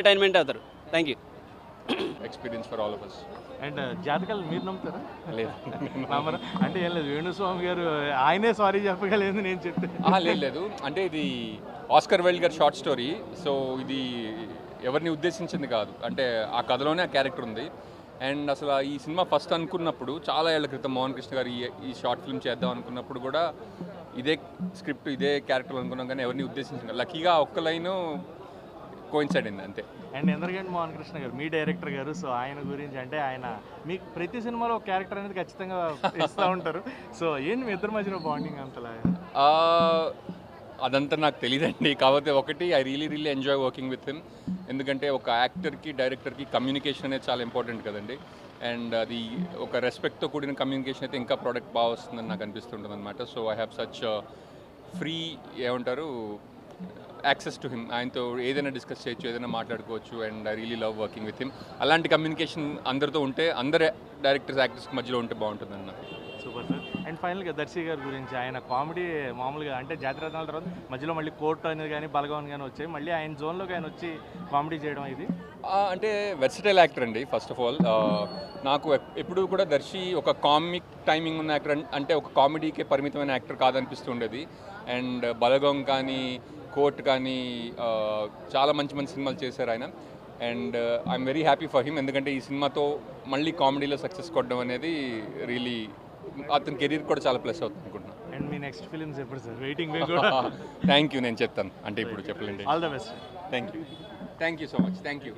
Entertainment అవుతారు. Thank you. Experience for all of us. And జాతకాలు మీరు నమ్ముతారా? లేదు నమ్మరా? అంటే ఏం లేదు, వేణుస్వామి గారు ఆయనే సారీ చెప్పగలేదు నేను చెప్తే. లేదు అంటే ఇది ఆస్కర్ వైల్డ్ గారి షార్ట్ స్టోరీ. సో ఇది ఎవరిని ఉద్దేశించింది కాదు, అంటే ఆ కథలోనే ఆ క్యారెక్టర్ ఉంది. అండ్ అసలు ఈ సినిమా ఫస్ట్ అనుకున్నప్పుడు చాలా ఏళ్ల క్రితం మోహన్ కృష్ణ గారు ఈ షార్ట్ ఫిల్మ్ చేద్దాం అనుకున్నప్పుడు కూడా ఇదే స్క్రిప్ట్ ఇదే క్యారెక్టర్ అనుకున్నాం, కానీ ఎవరిని ఉద్దేశించింది లక్కీగా ఒక్క లైను కోయిన్సైడ్ అయింది అంతే. అండ్ ఎందుకంటే మోహన్ కృష్ణ గారు మీ డైరెక్టర్ గారు, సో ఆయన గురించి అంటే ఆయన మీకు ప్రతి సినిమాలో ఒక క్యారెక్టర్ అనేది ఖచ్చితంగా ఇస్తూ ఉంటారు. సో ఏంటి మీ ఇద్దరి మధ్యలో బాండింగ్ అంతలా? అదంతా నాకు తెలియదండి. కాకపోతే ఒకటి, I really enjoy working with him. ఎందుకంటే ఒక యాక్టర్కి డైరెక్టర్కి కమ్యూనికేషన్ అనేది చాలా ఇంపార్టెంట్ కదండి. అండ్ అది ఒక రెస్పెక్ట్తో కూడిన కమ్యూనికేషన్ అయితే ఇంకా ప్రోడక్ట్ బాగా వస్తుందని నాకు అనిపిస్తుంటుంది అనమాట. So I have such free ఏమంటారు యాక్సెస్ టు హిమ్. ఆయనతో ఏదైనా డిస్కస్ చేయొచ్చు, ఏదైనా మాట్లాడుకోవచ్చు. And I really love working with him. అలాంటి కమ్యూనికేషన్ అందరితో ఉంటే, అందరు డైరెక్టర్స్ యాక్టర్స్ మధ్యలో ఉంటే బాగుంటుందని నాకు. Super sir. అండ్ ఫైనల్గా దర్శి గారి గురించి, ఆయన కామెడీ మామూలుగా అంటే జాతిరత్నాల తర్వాత మధ్యలో మళ్ళీ కోర్టు అనేది కానీ బలగవన్ కానీ వచ్చాయి, మళ్ళీ ఆయన జోన్లోకి ఆయన వచ్చి కామెడీ చేయడం ఇది అంటే వెర్సటైల్ యాక్టర్ అండి. ఫస్ట్ ఆఫ్ ఆల్ నాకు ఎప్పుడు కూడా దర్శి ఒక కామిక్ టైమింగ్ ఉన్న యాక్టర్, అంటే ఒక కామెడీకే పరిమితమైన యాక్టర్ కాదనిపిస్తుండేది. అండ్ బలగం కానీ కోర్ట్ కానీ చాలా మంచి మంచి సినిమాలు చేశారు ఆయన. And I'm very happy for him, ఎందుకంటే ఈ సినిమాతో మళ్ళీ కామెడీలో సక్సెస్ కొట్టడం అనేది రియలీ అతని కెరీర్ కూడా చాలా ప్లస్ అవుతుంది అనుకుంటున్నాను. అండ్ మీ నెక్స్ట్ ఫిలిమ్స్ ఎప్పుడు సార్? వెయిటింగ్. Thank you. నేను చెప్తాను, అంటే ఇప్పుడు చెప్పలేండి. All the best. Thank you so much. Thank you.